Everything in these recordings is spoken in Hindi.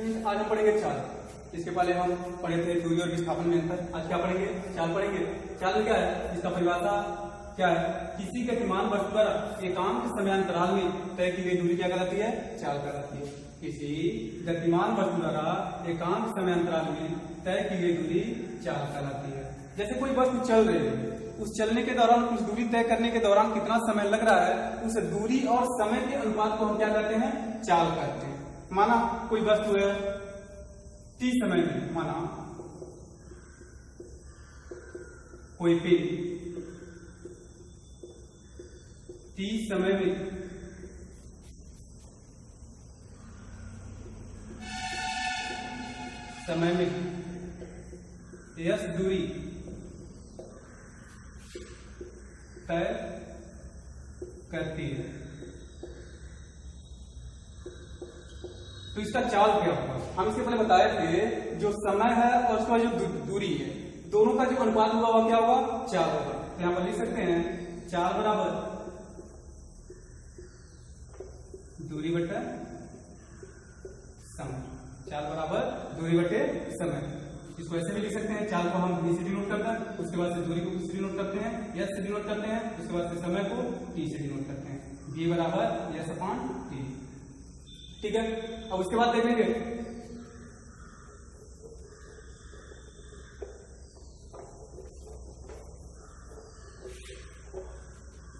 आज हम पढ़ेंगे चाल। इसके पहले हम पढ़े थे दूरी और विस्थापन में अंतर। आज क्या पढ़ेंगे? चाल पढ़ेंगे। चाल में क्या है, इसका परिभाषा क्या है? किसी गतिमान वस्तु द्वारा एकांक समयांतराल में तय की गई दूरी क्या कहलाती है? चाल कहलाती है। किसी गतिमान वस्तु द्वारा एकांक समयांतराल में तय की गई दूरी चाल कहलाती है। जैसे कोई वस्तु चल रही है, उस चलने के दौरान, उस दूरी तय करने के दौरान कितना समय लग रहा है, उस दूरी और समय के अनुपात को हम क्या कहते हैं? चाल कहते हैं। माना कोई वस्तु है t समय में, माना कोई पिन t समय में s दूरी तय करती है, तो इसका चाल क्या होगा? हम इसके पहले बताए थे जो समय है और उसका जो दूरी है, दोनों का जो अनुपात होगा वह क्या होगा? चाल होगा। तो यहां पर लिख सकते हैं चाल बराबर दूरी बटे समय। चाल बराबर दूरी बटे समय। इसको ऐसे भी लिख सकते हैं, चाल को हम v से डिनोट करते हैं, उसके बाद से दूरी को किस से डिनोट करते हैं? s से डिनोट करते हैं, उसके बाद से समय को t से डिनोट करते हैं। v बराबर s अपॉन t। ठीक है, अब उसके बाद देखेंगे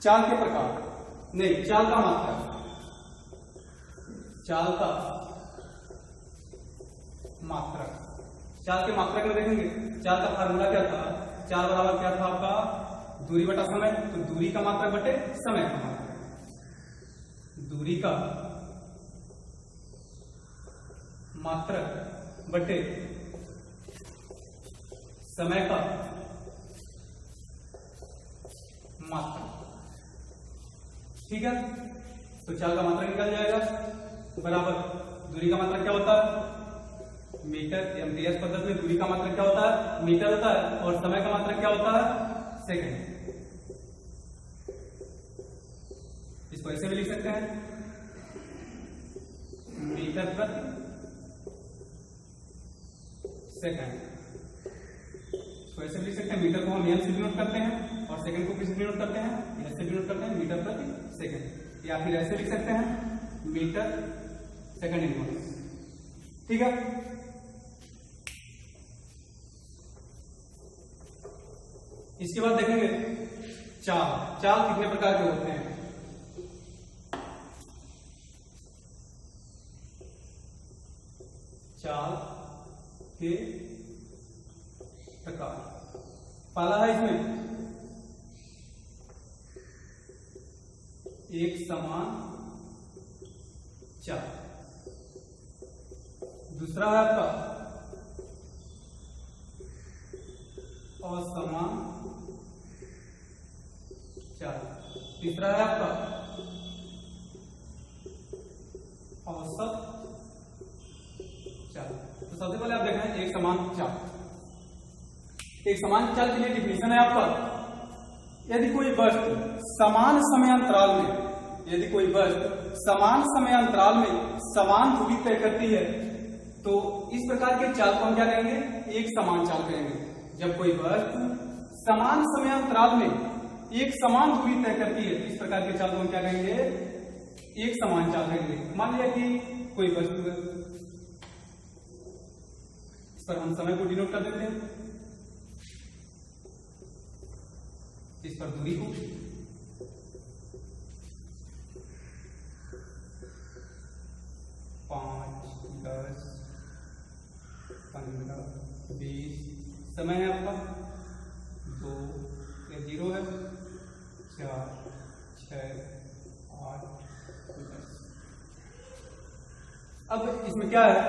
चाल के प्रकार, नहीं चाल का मात्रक। चाल का मात्रक, चाल के मात्रक में देखेंगे चाल का फार्मूला क्या था? चाल बराबर क्या था आपका? दूरी बटा समय। तो दूरी का मात्रक बटे समय का मात्रक। दूरी का मात्रक बटे समय का मात्रक। ठीक है, तो चाल का मात्रक निकल जाएगा बराबर दूरी का मात्रक क्या होता है? मीटर। एमटीएस पद्धति में दूरी का मात्रक क्या होता है? मीटर होता है, और समय का मात्रक क्या होता है? सेकंड। इसको ऐसे भी लिख सकते हैं मीटर प्रति सेकंड। इसको ऐसे भी लिख सकते हैं, मीटर को हम एम से डिनोट करते हैं और सेकंड को किस से डिनोट करते हैं? एस से डिनोट करते हैं, मीटर प्रति सेकंड। या फिर ऐसे लिख सकते हैं मीटर सेकंड इनवर्स। ठीक है, इसके बाद देखेंगे चाल। चाल कितने प्रकार के होते हैं? चाल के प्रकार, पहला है इसमें एक समान चाल। दूसरा है आपका असमान चाल। तीसरा है आपका औसत चाल। तो सबसे पहले आप देखें एक समान चाल। एक समान चाल के लिए डिफिनेशन है आपका, यदि कोई वस्तु समान समयांतराल में, यदि कोई वस्तु समान समयांतराल में समान दूरी तय करती है, तो इस प्रकार के चाल को हम क्या कहेंगे? एक समान चाल कहेंगे। जब कोई वस्तु समान समयांतराल में एक समान दूरी तय करती है, इस प्रकार के चाल को हम क्या कहेंगे? एक समान चाल कहेंगे। मान लिया कि कोई वस्तु है, इस पर हम समय को डिनोट कर देते हैं, इस पर दूरी को, पांच, 10, 15, 20 समय है आपका 2 या 0 है, 4, 6, 8, 10। अब इसमें क्या है?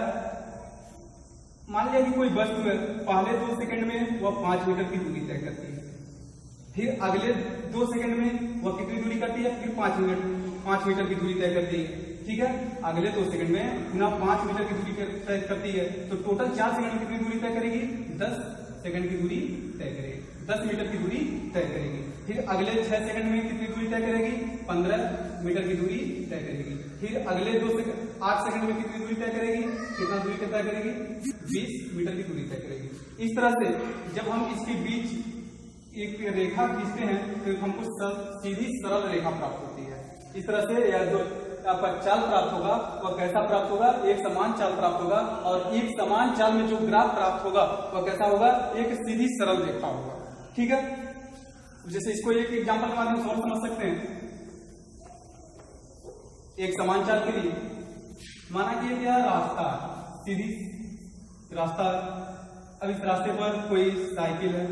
मान लिया कि कोई वस्तु है, पहले 2 सेकंड में वह 5 मीटर की दूरी तय करती है, फिर अगले 2 सेकंड में वह कितनी दूरी करती है? फिर 5 मीटर की दूरी तय करती है। ठीक है, अगले 2 सेकंड में पुनः 5 मीटर की दूरी तय करती है, तो टोटल 4 सेकंड में कितनी दूरी तय करेगी? 10 सेकंड की दूरी तय करेगी, 10 मीटर की दूरी तय करेगी। फिर अगले 6 सेकंड में कितनी दूरी तय करेगी? 15 मीटर की दूरी तय करेगी। फिर अगले 8 सेकंड में कितनी दूरी तय करेगी? कितना कितना दूरी तय करेगी, 20 मीटर की दूरी तय करेगी। इस तरह से जब हम इसके बीच एक रेखा खींचते हैं तो हमको सीधी सरल रेखा प्राप्त होती है। इस तरह से यह जो आपका चाल प्राप्त होगा वह कैसा प्राप्त होगा, एक समान चाल प्राप्त होगा, और एक समान चाल में जो ग्राफ प्राप्त होगा वह कैसा होगा, एक सीधी सरल रेखा होगा। ठीक है, जैसे इसको एक एग्जांपल के माध्यम से और समझ सकते हैं। एक समान चाल के लिए माना कि क्या रास्ता सीधी रास्ता, अब इस रास्ते पर कोई साइकिल है,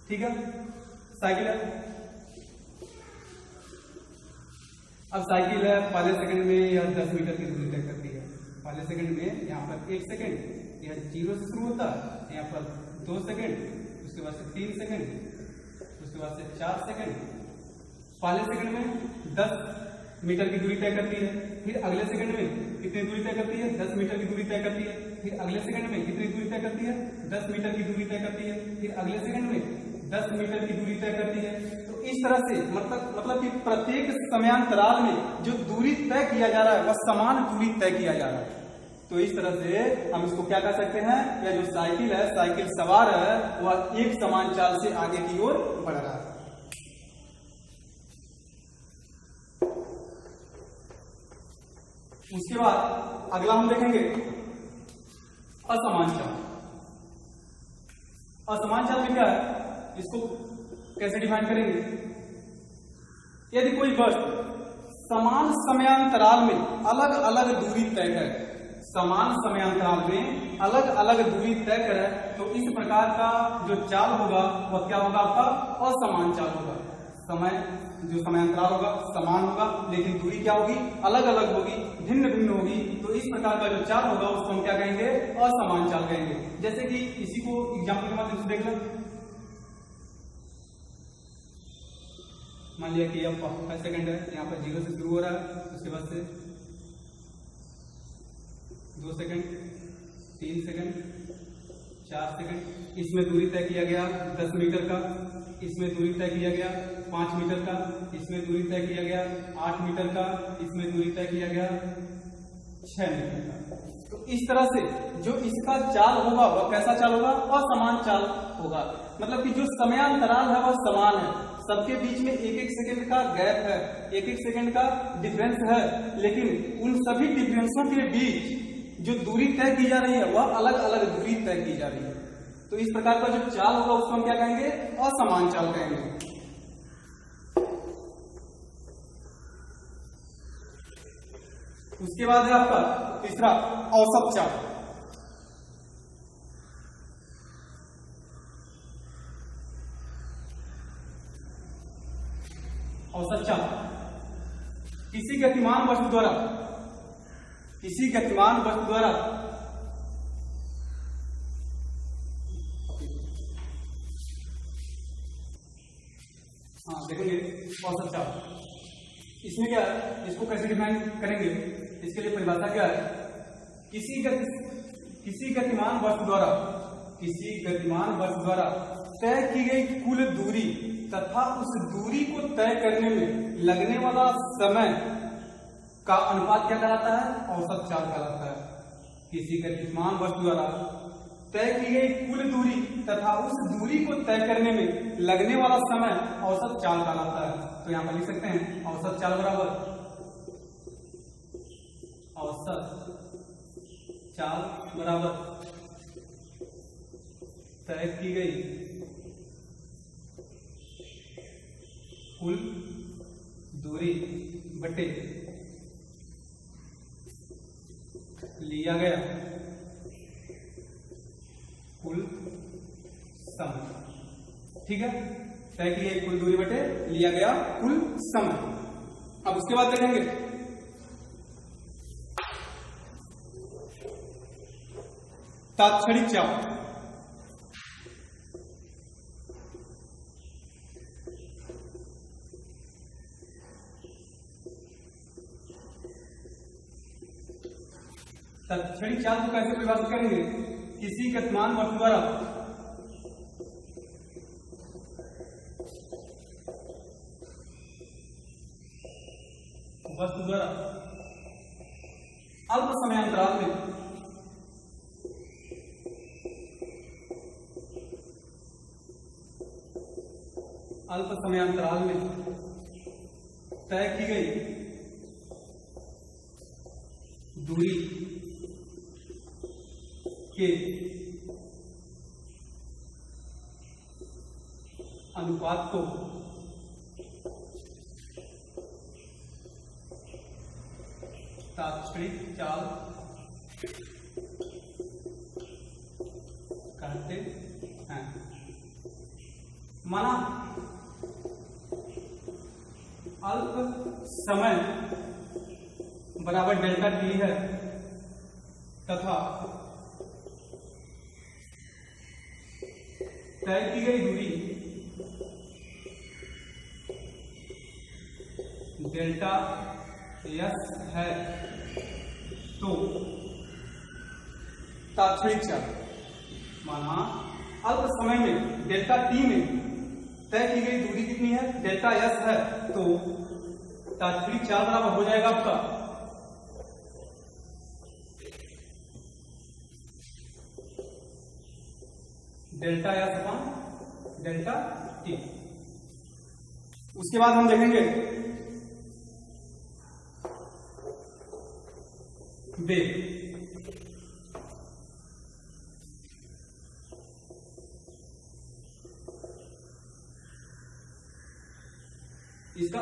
ठीक है, साइकिल है। अब साइकिल है, पहले सेकंड में यह 10 मीटर की दूरी तय करती है। पहले सेकंड में यहाँ पर 1 सेकंड, यह 0 से शुरू होता है, यहाँ पर 2 सेकंड, उसके बाद से 3 सेकंड, उसके बाद से 4 सेकंड। पहले सेकंड में 10 मीटर की दूरी तय करती है, फिर अगले सेकंड में कितनी दूरी तय करती है, 10 मीटर की दूरी तय करती है, फिर अगले सेकंड में कितनी दूरी तय करती है, 10 मीटर की दूरी तय करती है, फिर अगले सेकंड में 10 मीटर की दूरी तय करती है। तो इस तरह से मतलब कि प्रत्येक समयांतराल में जो दूरी तय किया जा रहा है वह समान दूरी तय किया जा रहा है। तो इस तरह से हम इसको क्या कह सकते हैं, यह जो साइकिल है, साइकिल सवार है, वह एक समान चाल से आगे की ओर बढ़ रहा है। उसके बाद अगला हम देखेंगे असमान चाल। असमान चाल में क्या है, इसको कैसे डिफाइन करेंगे। यदि कोई वस्तु समान समयांतराल में अलग अलग दूरी तय करे, समान समयांतराल में अलग अलग दूरी तय करे, तो इस प्रकार का जो चाल होगा वह क्या होगा, आपका असमान चाल होगा। समय जो समयांतराल होगा समान होगा, लेकिन दूरी क्या होगी, अलग अलग होगी, भिन्न भिन्न होगी। तो इस प्रकार का जो चाल होगा उसको हम क्या कहेंगे, असमान चाल कहेंगे। जैसे कि इसी को एग्जाम्पल के माध्यम से देख लो। मान लिया कि अब 5 सेकंड है, यहाँ पर 0 से शुरू हो रहा है, उसके बाद से 2 सेकंड, 3 सेकंड, 4 सेकंड। इसमें दूरी तय किया गया 10 मीटर का, इसमें दूरी तय किया गया 5 मीटर का, इसमें दूरी तय किया गया 8 मीटर का, इसमें दूरी तय किया गया 6 मीटर का। तो इस तरह से जो इसका चाल होगा वह कैसा चाल होगा, असमान चाल होगा। मतलब कि जो समयांतराल है वह समान है, सबके बीच में 1-1 सेकंड का गैप है, 1-1 सेकंड का डिफरेंस है, लेकिन उन सभी डिफरेंसों के बीच जो दूरी तय की जा रही है वह अलग अलग दूरी तय की जा रही है। तो इस प्रकार का जो चाल होगा उसको हम क्या कहेंगे, असमान चाल कहेंगे। उसके बाद है आपका तीसरा औसत चाल। औसत चाल किसी गतिमान वस्तु द्वारा देखेंगे औसत चाल। इसमें क्या है, इसको कैसे डिफाइन करेंगे, इसके लिए परिभाषा क्या है, किसी गतिमान वस्तु द्वारा तय की गई कुल दूरी तथा उस दूरी को तय करने में लगने वाला समय का अनुपात क्या कहलाता है, औसत चाल कहलाता है। किसी गतिमान वस्तु द्वारा तय की गई कुल दूरी तथा उस दूरी को तय करने में लगने वाला समय औसत चाल कहलाता है। तो यहां पर लिख सकते हैं औसत चाल बराबर तय की गई कुल दूरी बटे लिया गया कुल समय। ठीक है, तय की गई कुल दूरी बटे लिया गया कुल समय। अब उसके बाद देखेंगे तात्क्षणिक चाल। तात्क्षणिक चाल को कैसे परिभाषित करेंगे, किसी गतिमान वस्तु द्वारा वस्तु द्वारा अल्प समयांतराल में तय की गई दूरी के अनुपात को तात्क्षणिक चाल कहते हैं। माना अल्प समय बराबर डेल्टा टी है तथा तय की गई दूरी डेल्टा एस है तो तात्क्षणिक चाल। माना अल्प समय में डेल्टा टी में तय की गई दूरी कितनी है, डेल्टा एस है, तो तात्क्षणिक चाल बराबर हो जाएगा आपका delta S upon delta T. उसके बाद हम देखेंगे वेग। इसका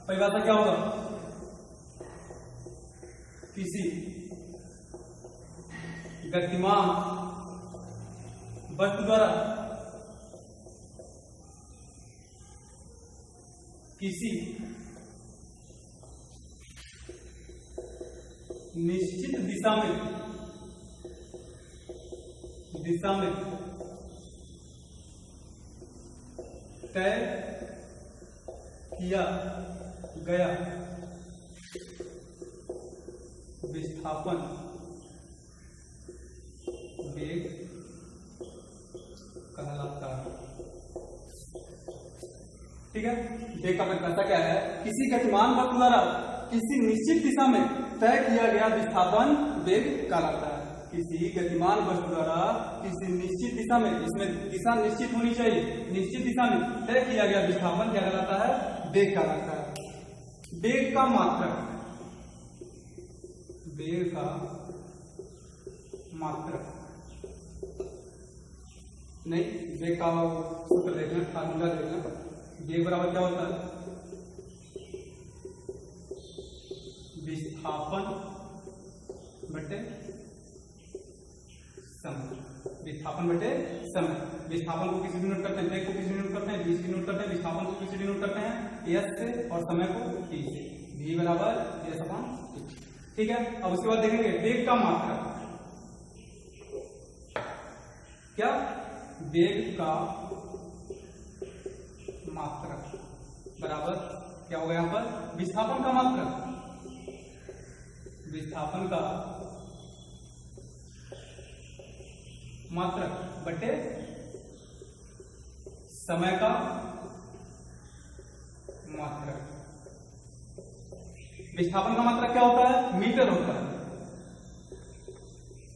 परिभाषा क्या होगा, किसी गतिमान वस्तु द्वारा किसी निश्चित दिशा में तय किया गया विस्थापन वेग कहलाता है। ठीक है, वेग का परिभाषा क्या है, किसी गतिमान वस्तु द्वारा किसी निश्चित दिशा में तय किया गया विस्थापन वेग कहलाता है। किसी गतिमान वस्तु द्वारा किसी निश्चित दिशा में, इसमें दिशा निश्चित होनी चाहिए, निश्चित दिशा में तय किया गया विस्थापन क्या कहलाता है, वेग कहलाता है। वेग का मात्रक, वेग का मात्रक नहीं, वेग का सूत्र देखना, फार्मूला देखना। वेग बराबर क्या होता है, विस्थापन बटे समय। विस्थापन बटे समय। विस्थापन को किसी डिनोट करते हैं, वेग को किसी डिनोट करते हैं, v से डिनोट करते हैं, विस्थापन को किसी डिनोट करते हैं s से, और समय को t से। v बराबर s अपॉन t। ठीक है, अब उसके बाद देखेंगे वेग का मात्रक। क्या, वेग का मात्रक बराबर क्या होगा यहां पर, विस्थापन का मात्रक, विस्थापन का मात्रक बटे समय का मात्रक। विस्थापन का मात्रक क्या होता है, मीटर होता है।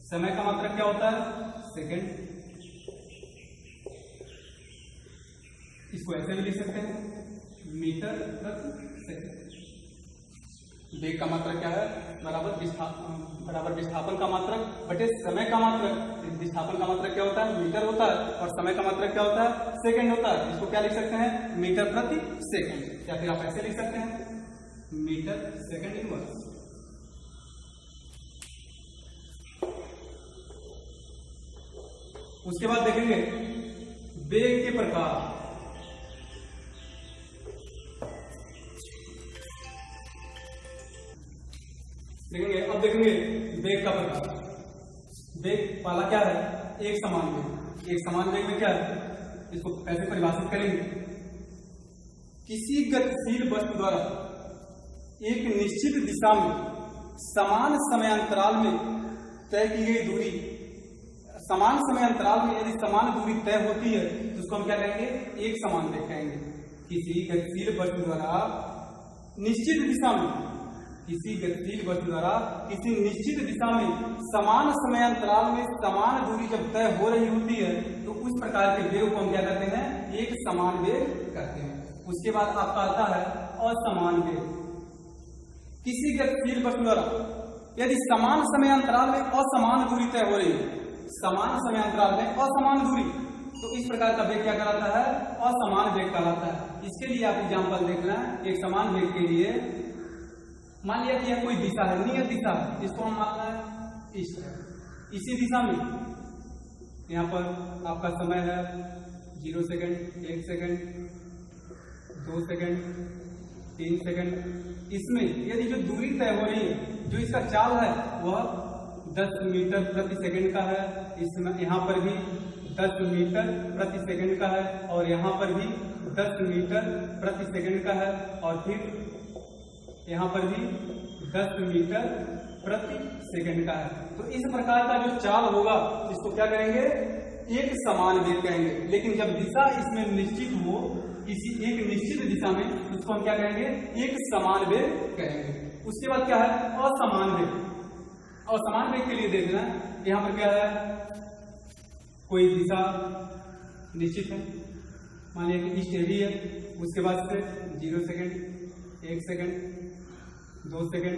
समय का मात्रक क्या होता है, सेकंड। इसको ऐसे भी लिख सकते हैं, मीटर प्रति सेकंड। वेग का मात्रक क्या है, बराबर विस्थापन का मात्रक बटे समय का मात्रक। विस्थापन का मात्रक क्या होता है, मीटर होता है, और समय का मात्रक क्या होता है, सेकंड होता है। इसको क्या लिख सकते हैं, मीटर प्रति सेकंड, या फिर आप ऐसे लिख सकते हैं, मीटर सेकंड इनवर्स। उसके बाद देखेंगे वेग के प्रकार। देखेंगे, अब देखेंगे वेग का प्रकार। वेग पहला क्या है, एक समान वेग। एक समान वेग में क्या है, इसको ऐसे परिभाषित करेंगे, किसी गतिशील वस्तु द्वारा एक निश्चित दिशा में समान समयांतराल में तय की गई दूरी, समान समयांतराल में यदि समान दूरी तय होती है तो उसको हम क्या कहेंगे, एक समान वेग कहेंगे। किसी गतिशील वस्तु द्वारा निश्चित दिशा में किसी गतिशील वस्तु द्वारा किसी निश्चित दिशा में समान समयांतराल में समान दूरी जब तय हो रही होती है तो उस प्रकार के वेग को हम क्या करते हैं, एक समान वेग करते हैं। उसके बाद आपका आता है असमान वेग। किसी गतिशील वस्तु द्वारा यदि समान समयांतराल में असमान दूरी तय हो रही है, समान समयांतराल में असमान दूरी, तो इस प्रकार का वेग क्या कहलाता है, असमान वेग कहलाता है। इसके लिए आप एग्जाम्पल देख रहे हैं। एक समान वेग के लिए मान लिया कि यह कोई दिशा है, नियत दिशा है, इसको हम मानना है इस तरह, इसी दिशा में यहाँ पर आपका समय है 0 सेकंड, 1 सेकंड, 2 सेकंड, 3 सेकंड। इसमें यदि जो दूरी तय हो रही है, जो इसका चाल है वह 10 मीटर प्रति सेकंड का है, इसमें यहाँ पर भी 10 मीटर प्रति सेकंड का है और यहाँ पर भी 10 मीटर प्रति सेकंड का है और फिर यहाँ पर भी 10 मीटर प्रति सेकंड का है। तो इस प्रकार का जो चाल होगा इसको क्या कहेंगे, एक समान वेग कहेंगे। लेकिन जब दिशा इसमें निश्चित हो किसी एक निश्चित दिशा में, उसको हम क्या कहेंगे, एक समान वेग कहेंगे। उसके बाद क्या है, असमान वेग। असमान वेग के लिए देखना यहाँ पर क्या है, कोई दिशा निश्चित है, मान लिया कि ईस्ट एडी है, उसके बाद से 0 सेकंड, 1 सेकंड, 2 सेकंड,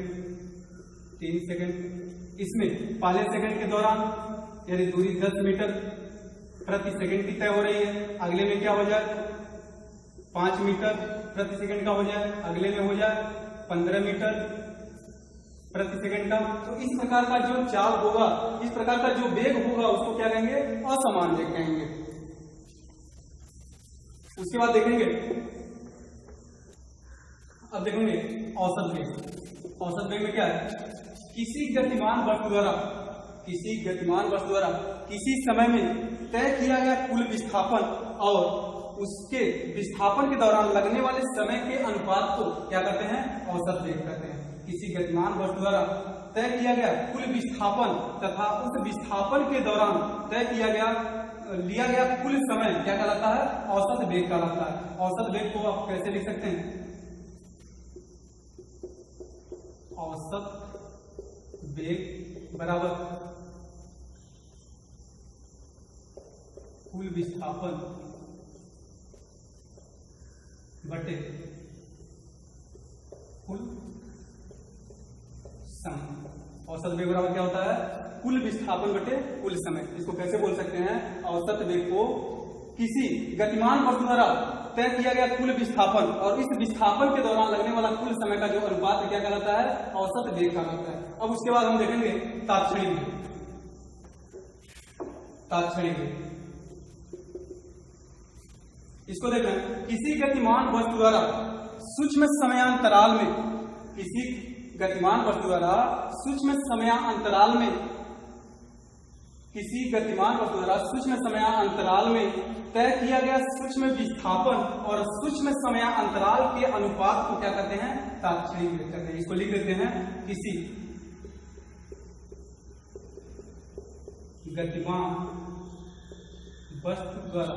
3 सेकंड। इसमें पहले सेकंड के दौरान यदि दूरी 10 मीटर प्रति सेकंड की तय हो रही है, अगले में क्या हो जाए 5 मीटर प्रति सेकंड का हो जाए, अगले में हो जाए 15 मीटर प्रति सेकंड का। तो इस प्रकार का जो चाल होगा, इस प्रकार का जो वेग होगा उसको क्या कहेंगे, असमान वेग कहेंगे। उसके बाद देखेंगे, अब देखेंगे औसत वेग। औसत वेग में क्या है, किसी गतिमान वस्तु द्वारा किसी समय में तय किया गया कुल विस्थापन और उसके विस्थापन के दौरान लगने वाले समय के अनुपात को क्या करते हैं, औसत वेग कहते हैं। किसी गतिमान वस्तु द्वारा तय किया गया कुल विस्थापन तथा उस विस्थापन के दौरान लिया गया कुल समय क्या कहलाता है, औसत वेग कहलाता है। औसत वेग को आप कैसे लिख सकते हैं, औसत वेग बराबर कुल विस्थापन बटे कुल समय। औसत वेग बराबर क्या होता है, कुल विस्थापन बटे कुल समय। इसको कैसे बोल सकते हैं, औसत वेग को किसी गतिमान वस्तु द्वारा तय किया गया कुल विस्थापन और इस विस्थापन के दौरान लगने वाला कुल समय का जो अनुपात क्या कहलाता है, औसत वेग कहलाता है। अब उसके बाद हम देखेंगे तात्क्षणिक वेग। तात्क्षणिक वेग इसको देखना, किसी गतिमान वस्तु द्वारा सूक्ष्म समयांतराल में तय किया गया सूक्ष्म विस्थापन और सूक्ष्म समयांतराल के अनुपात को क्या कहते हैं, तात्क्षणिक वेग कहते हैं। इसको लिख देते हैं, किसी गतिमान वस्तु द्वारा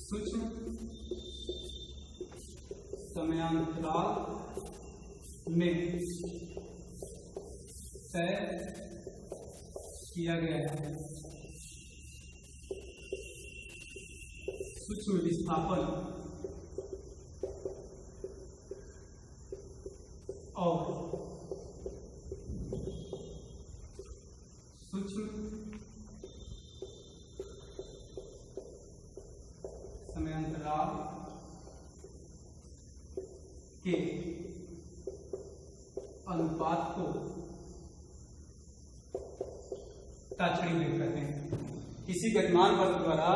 सूक्ष्म समयांतराल में तय किया गया है सूक्ष्म विस्थापन और सूक्ष्म समयांतराल के अनुपात को तात्क्षणिक वेग कहते हैं। किसी गतिमान वस्तु द्वारा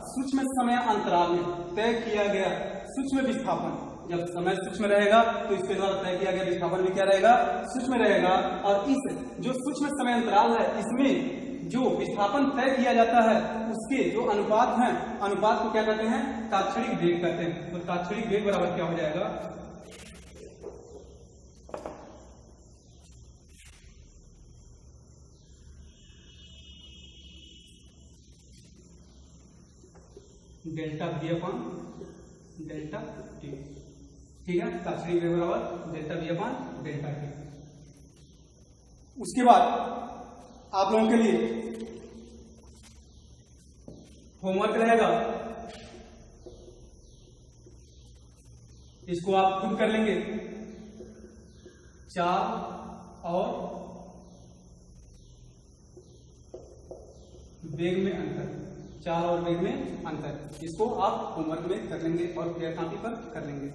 सूक्ष्म समय अंतराल में तय किया गया सूक्ष्म विस्थापन, जब समय सूक्ष्म रहेगा तो इसके द्वारा तय किया गया विस्थापन भी क्या रहेगा, सूक्ष्म रहेगा। और इस जो सूक्ष्म समय अंतराल है इसमें जो विस्थापन तय किया जाता है उसके जो अनुपात हैं, अनुपात को क्या कहते हैं, तात्क्षणिक वेग कहते हैं। तो तात्क्षणिक वेग बराबर क्या हो जाएगा, delta V upon delta T। ठीक है, तब वेग बराबर delta V upon delta T। उसके बाद आप लोगों के लिए होमवर्क रहेगा, इसको आप खुद कर लेंगे। चाल और वेग में अंतर, चाल और वेग में अंतर, इसको आप होमवर्क में कर लेंगे और क्लियर कॉपी पर कर लेंगे।